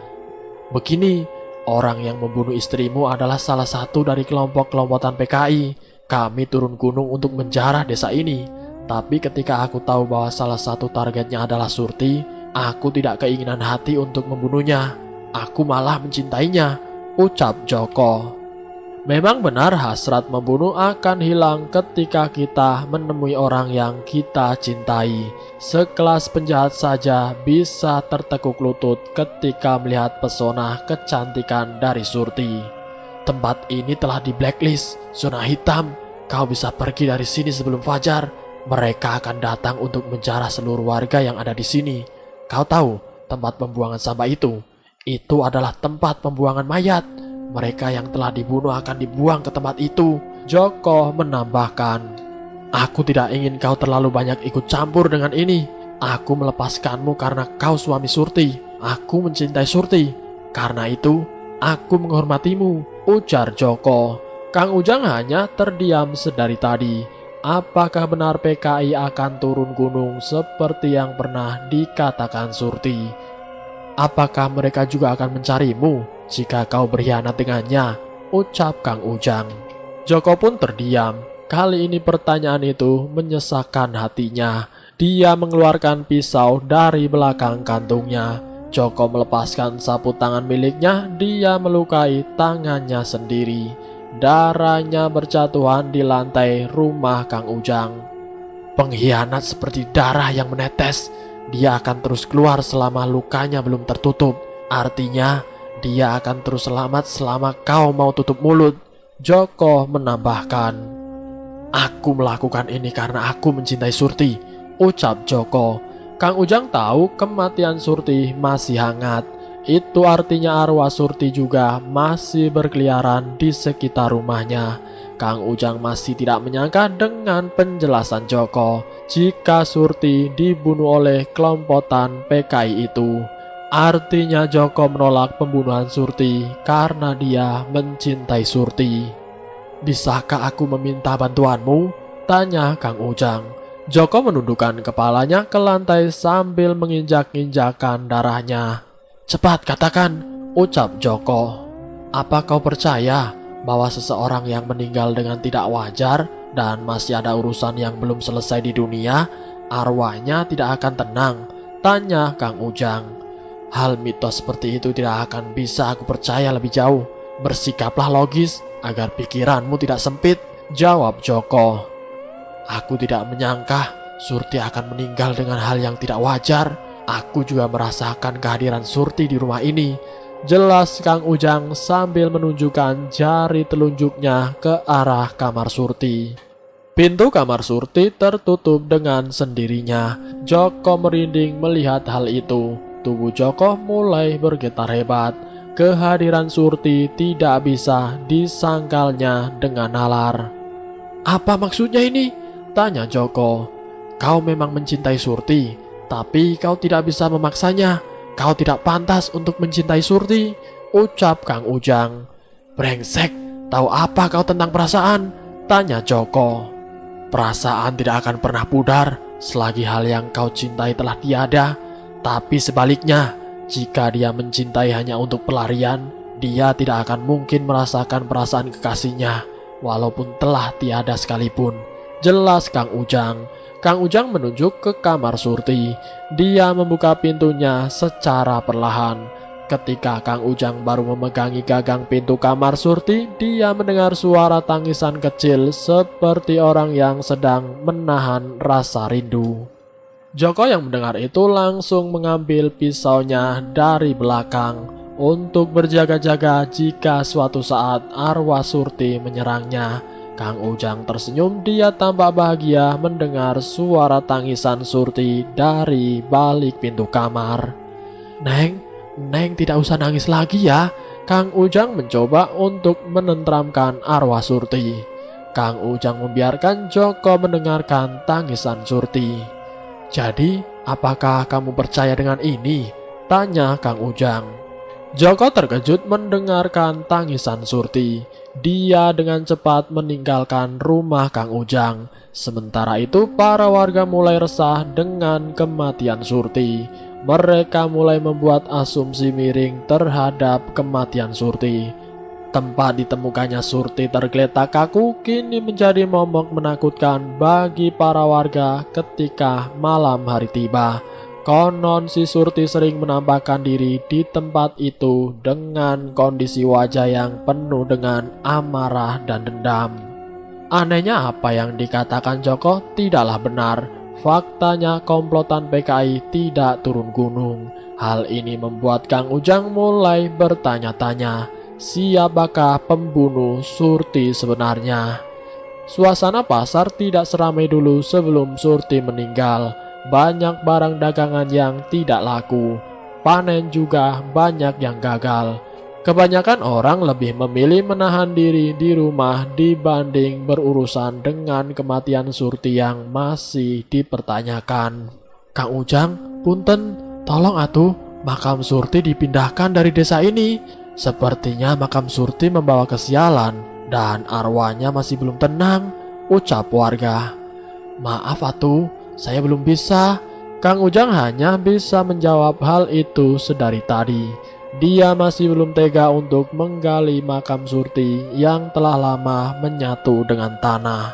"Begini, orang yang membunuh istrimu adalah salah satu dari kelompok-kelompokan PKI. Kami turun gunung untuk menjarah desa ini. Tapi ketika aku tahu bahwa salah satu targetnya adalah Surti, aku tidak keinginan hati untuk membunuhnya. Aku malah mencintainya," ucap Joko. Memang benar hasrat membunuh akan hilang ketika kita menemui orang yang kita cintai. Sekelas penjahat saja bisa tertekuk lutut ketika melihat pesona kecantikan dari Surti. "Tempat ini telah di blacklist, zona hitam. Kau bisa pergi dari sini sebelum fajar. Mereka akan datang untuk menjarah seluruh warga yang ada di sini. Kau tahu tempat pembuangan sampah itu? Itu adalah tempat pembuangan mayat. Mereka yang telah dibunuh akan dibuang ke tempat itu," Joko menambahkan. "Aku tidak ingin kau terlalu banyak ikut campur dengan ini. Aku melepaskanmu karena kau suami Surti. Aku mencintai Surti. Karena itu, aku menghormatimu," ujar Joko. Kang Ujang hanya terdiam sedari tadi. Apakah benar PKI akan turun gunung seperti yang pernah dikatakan Surti? "Apakah mereka juga akan mencarimu jika kau berkhianat dengannya?" ucap Kang Ujang. Joko pun terdiam. Kali ini pertanyaan itu menyesakkan hatinya. Dia mengeluarkan pisau dari belakang kantungnya. Joko melepaskan sapu tangan miliknya. Dia melukai tangannya sendiri. Darahnya berjatuhan di lantai rumah Kang Ujang. Pengkhianat seperti darah yang menetes. Dia akan terus keluar selama lukanya belum tertutup. Artinya, dia akan terus selamat selama kau mau tutup mulut, Joko menambahkan. "Aku melakukan ini karena aku mencintai Surti," ucap Joko. Kang Ujang tahu kematian Surti masih hangat. Itu artinya arwah Surti juga masih berkeliaran di sekitar rumahnya. Kang Ujang masih tidak menyangka dengan penjelasan Joko jika Surti dibunuh oleh kelompokan PKI itu. Artinya Joko menolak pembunuhan Surti karena dia mencintai Surti. "Bisakah aku meminta bantuanmu?" tanya Kang Ujang. Joko menundukkan kepalanya ke lantai sambil menginjak-injakkan darahnya. "Cepat katakan," ucap Joko. "Apa kau percaya bahwa seseorang yang meninggal dengan tidak wajar dan masih ada urusan yang belum selesai di dunia, arwahnya tidak akan tenang?" tanya Kang Ujang. "Hal mitos seperti itu tidak akan bisa aku percaya lebih jauh. Bersikaplah logis agar pikiranmu tidak sempit," Jawab Joko. Aku tidak menyangka Surti akan meninggal dengan hal yang tidak wajar. Aku juga merasakan kehadiran Surti di rumah ini. Jelas Kang Ujang sambil menunjukkan jari telunjuknya ke arah kamar Surti. Pintu kamar Surti tertutup dengan sendirinya. Joko merinding melihat hal itu. Tubuh Joko mulai bergetar hebat. Kehadiran Surti tidak bisa disangkalnya dengan nalar. Apa maksudnya ini? Tanya Joko. Kau memang mencintai Surti, tapi kau tidak bisa memaksanya. Kau tidak pantas untuk mencintai Surti, ucap Kang Ujang. Brengsek, tahu apa kau tentang perasaan? Tanya Joko. Perasaan tidak akan pernah pudar selagi hal yang kau cintai telah tiada. Tapi sebaliknya, jika dia mencintai hanya untuk pelarian, dia tidak akan mungkin merasakan perasaan kekasihnya, walaupun telah tiada sekalipun. Jelas Kang Ujang. Kang Ujang menunjuk ke kamar Surti. Dia membuka pintunya secara perlahan. Ketika Kang Ujang baru memegangi gagang pintu kamar Surti, dia mendengar suara tangisan kecil seperti orang yang sedang menahan rasa rindu. Joko yang mendengar itu langsung mengambil pisaunya dari belakang untuk berjaga-jaga jika suatu saat arwah Surti menyerangnya. Kang Ujang tersenyum, dia tampak bahagia mendengar suara tangisan Surti dari balik pintu kamar. Neng tidak usah nangis lagi ya. Kang Ujang mencoba untuk menenteramkan arwah Surti. Kang Ujang membiarkan Joko mendengarkan tangisan Surti. Jadi, apakah kamu percaya dengan ini? Tanya Kang Ujang. Joko terkejut mendengarkan tangisan Surti. Dia dengan cepat meninggalkan rumah Kang Ujang. Sementara itu para warga mulai resah dengan kematian Surti. Mereka mulai membuat asumsi miring terhadap kematian Surti. Tempat ditemukannya Surti tergeletak kaku kini menjadi momok menakutkan bagi para warga ketika malam hari tiba. Konon si Surti sering menampakkan diri di tempat itu dengan kondisi wajah yang penuh dengan amarah dan dendam. Anehnya apa yang dikatakan Joko tidaklah benar. Faktanya komplotan PKI tidak turun gunung. Hal ini membuat Kang Ujang mulai bertanya-tanya, siapakah pembunuh Surti sebenarnya? Suasana pasar tidak seramai dulu sebelum Surti meninggal. Banyak barang dagangan yang tidak laku, panen juga banyak yang gagal. Kebanyakan orang lebih memilih menahan diri di rumah dibanding berurusan dengan kematian Surti yang masih dipertanyakan. Kang Ujang, punten, tolong atuh makam Surti dipindahkan dari desa ini. Sepertinya makam Surti membawa kesialan dan arwahnya masih belum tenang, ucap warga. Maaf atuh, saya belum bisa. Kang Ujang hanya bisa menjawab hal itu sedari tadi. Dia masih belum tega untuk menggali makam Surti yang telah lama menyatu dengan tanah.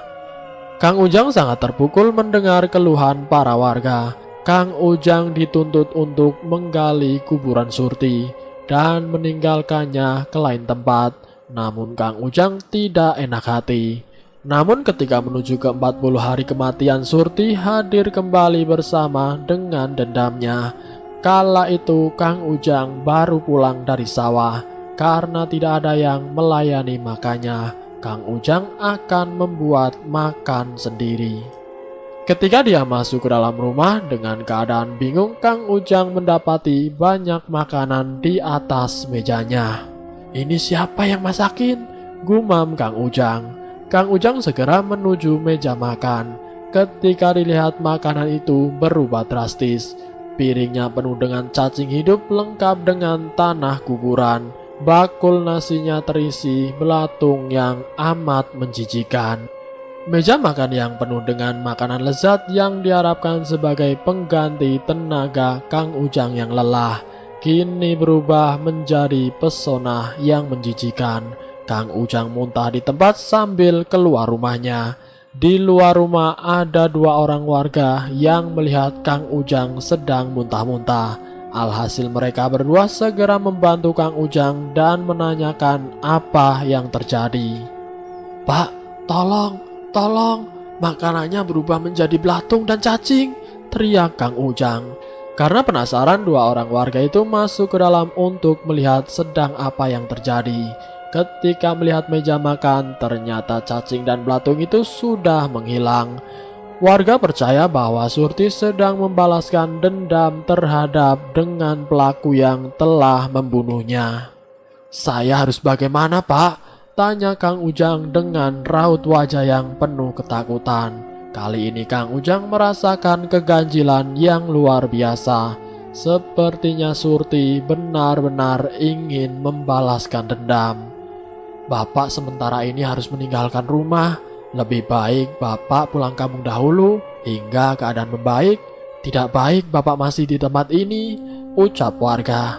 Kang Ujang sangat terpukul mendengar keluhan para warga. Kang Ujang dituntut untuk menggali kuburan Surti dan meninggalkannya ke lain tempat. Namun Kang Ujang tidak enak hati. Namun ketika menuju ke 40 hari kematian Surti hadir kembali bersama dengan dendamnya. Kala itu Kang Ujang baru pulang dari sawah. Karena tidak ada yang melayani makanya, Kang Ujang akan membuat makan sendiri. Ketika dia masuk ke dalam rumah dengan keadaan bingung, Kang Ujang mendapati banyak makanan di atas mejanya. Ini siapa yang masakin? Gumam Kang Ujang. Kang Ujang segera menuju meja makan. Ketika dilihat makanan itu berubah drastis. Piringnya penuh dengan cacing hidup lengkap dengan tanah kuburan. Bakul nasinya terisi belatung yang amat menjijikan. Meja makan yang penuh dengan makanan lezat yang diharapkan sebagai pengganti tenaga Kang Ujang yang lelah, kini berubah menjadi pesona yang menjijikan. Kang Ujang muntah di tempat sambil keluar rumahnya. Di luar rumah ada 2 orang warga yang melihat Kang Ujang sedang muntah-muntah. Alhasil mereka berdua segera membantu Kang Ujang dan menanyakan apa yang terjadi. Pak, Tolong, tolong, makanannya berubah menjadi belatung dan cacing, teriak Kang Ujang. Karena penasaran, dua orang warga itu masuk ke dalam untuk melihat sedang apa yang terjadi. Ketika melihat meja makan, ternyata cacing dan belatung itu sudah menghilang. Warga percaya bahwa Surti sedang membalaskan dendam terhadap dengan pelaku yang telah membunuhnya. Saya harus bagaimana, Pak? Tanya Kang Ujang dengan raut wajah yang penuh ketakutan. Kali ini Kang Ujang merasakan keganjilan yang luar biasa. Sepertinya Surti benar-benar ingin membalaskan dendam. Bapak sementara ini harus meninggalkan rumah. Lebih baik Bapak pulang kampung dahulu hingga keadaan membaik. Tidak baik Bapak masih di tempat ini, ucap warga.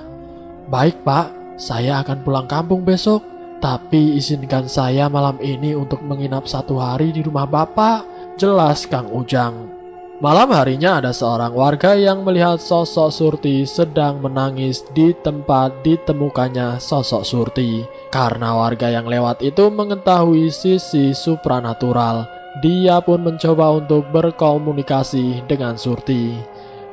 Baik Pak, saya akan pulang kampung besok. Tapi izinkan saya malam ini untuk menginap 1 hari di rumah Bapak, jelas Kang Ujang. Malam harinya ada seorang warga yang melihat sosok Surti sedang menangis di tempat ditemukannya sosok Surti. Karena warga yang lewat itu mengetahui sisi supranatural, dia pun mencoba untuk berkomunikasi dengan Surti.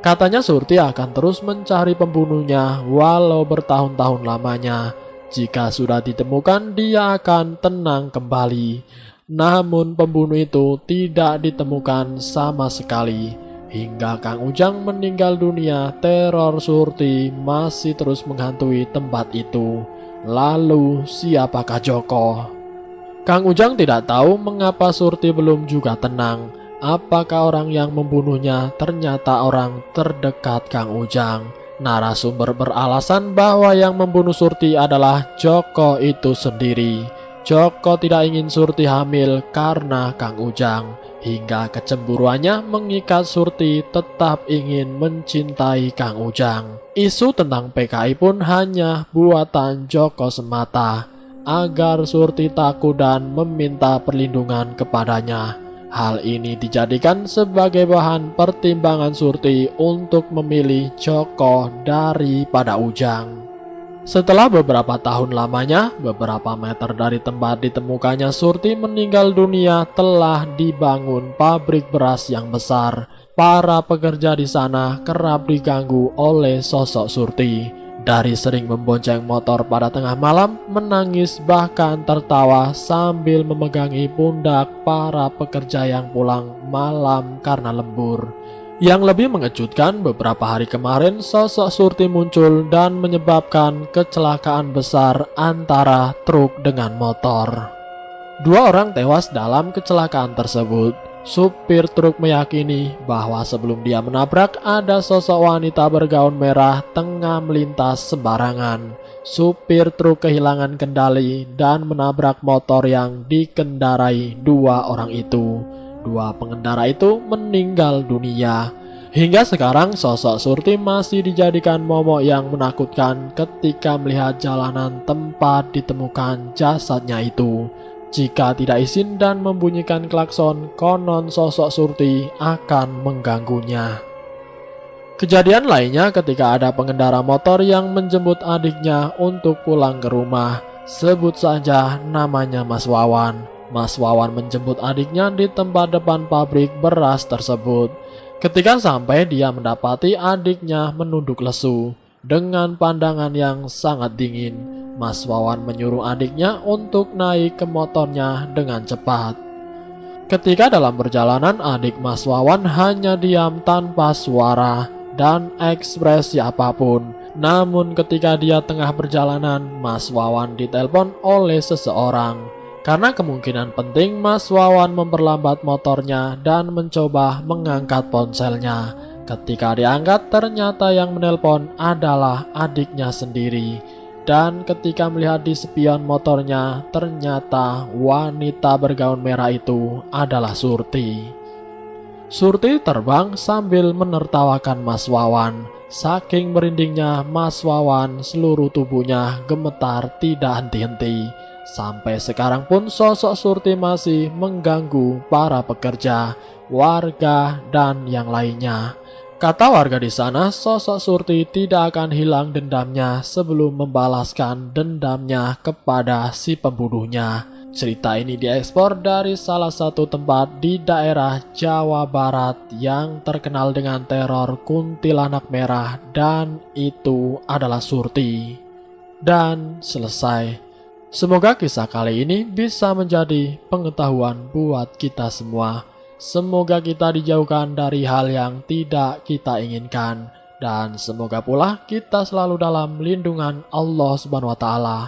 Katanya Surti akan terus mencari pembunuhnya walau bertahun-tahun lamanya. Jika sudah ditemukan, dia akan tenang kembali. Namun pembunuh itu tidak ditemukan sama sekali. Hingga Kang Ujang meninggal dunia, teror Surti masih terus menghantui tempat itu. Lalu siapakah Joko? Kang Ujang tidak tahu mengapa Surti belum juga tenang. Apakah orang yang membunuhnya ternyata orang terdekat Kang Ujang? Narasumber beralasan bahwa yang membunuh Surti adalah Joko itu sendiri. Joko tidak ingin Surti hamil karena Kang Ujang. Hingga kecemburuannya mengikat Surti tetap ingin mencintai Kang Ujang. Isu tentang PKI pun hanya buatan Joko semata, agar Surti takut dan meminta perlindungan kepadanya. Hal ini dijadikan sebagai bahan pertimbangan Surti untuk memilih Joko daripada Ujang. Setelah beberapa tahun lamanya, beberapa meter dari tempat ditemukannya Surti meninggal dunia, telah dibangun pabrik beras yang besar. Para pekerja di sana kerap diganggu oleh sosok Surti. Dari sering membonceng motor pada tengah malam, menangis bahkan tertawa sambil memegangi pundak para pekerja yang pulang malam karena lembur. Yang lebih mengejutkan, beberapa hari kemarin sosok Surti muncul dan menyebabkan kecelakaan besar antara truk dengan motor. 2 orang tewas dalam kecelakaan tersebut. Supir truk meyakini bahwa sebelum dia menabrak, ada sosok wanita bergaun merah tengah melintas sembarangan. Supir truk kehilangan kendali dan menabrak motor yang dikendarai 2 orang itu. 2 pengendara itu meninggal dunia. Hingga sekarang sosok Surti masih dijadikan momok yang menakutkan ketika melihat jalanan tempat ditemukan jasadnya itu. Jika tidak izin dan membunyikan klakson, konon sosok Surti akan mengganggunya. Kejadian lainnya ketika ada pengendara motor yang menjemput adiknya untuk pulang ke rumah. Sebut saja namanya Mas Wawan. Mas Wawan menjemput adiknya di tempat depan pabrik beras tersebut. Ketika sampai, dia mendapati adiknya menunduk lesu dengan pandangan yang sangat dingin. Mas Wawan menyuruh adiknya untuk naik ke motornya dengan cepat. Ketika dalam perjalanan, adik Mas Wawan hanya diam tanpa suara dan ekspresi apapun. Namun ketika dia tengah perjalanan, Mas Wawan ditelepon oleh seseorang. Karena kemungkinan penting, Mas Wawan memperlambat motornya dan mencoba mengangkat ponselnya. Ketika diangkat, ternyata yang menelpon adalah adiknya sendiri. Dan ketika melihat di spion motornya, ternyata wanita bergaun merah itu adalah Surti. Surti terbang sambil menertawakan Mas Wawan. Saking merindingnya Mas Wawan, seluruh tubuhnya gemetar tidak henti-henti. Sampai sekarang pun sosok Surti masih mengganggu para pekerja, warga, dan yang lainnya. Kata warga di sana, sosok Surti tidak akan hilang dendamnya sebelum membalaskan dendamnya kepada si pembunuhnya. Cerita ini diekspor dari salah satu tempat di daerah Jawa Barat yang terkenal dengan teror kuntilanak merah, dan itu adalah Surti. Dan selesai. Semoga kisah kali ini bisa menjadi pengetahuan buat kita semua. Semoga kita dijauhkan dari hal yang tidak kita inginkan, dan semoga pula kita selalu dalam lindungan Allah Subhanahu wa Ta'ala.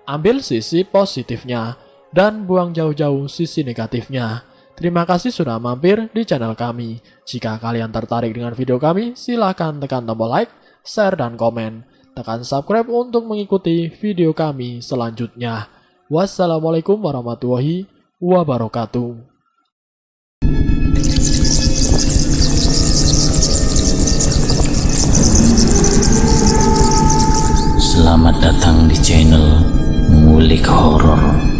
Ambil sisi positifnya dan buang jauh-jauh sisi negatifnya. Terima kasih sudah mampir di channel kami. Jika kalian tertarik dengan video kami, silahkan tekan tombol like, share, dan komen. Tekan subscribe untuk mengikuti video kami selanjutnya. Wassalamualaikum warahmatullahi wabarakatuh. Selamat datang di channel Ngulik Horor.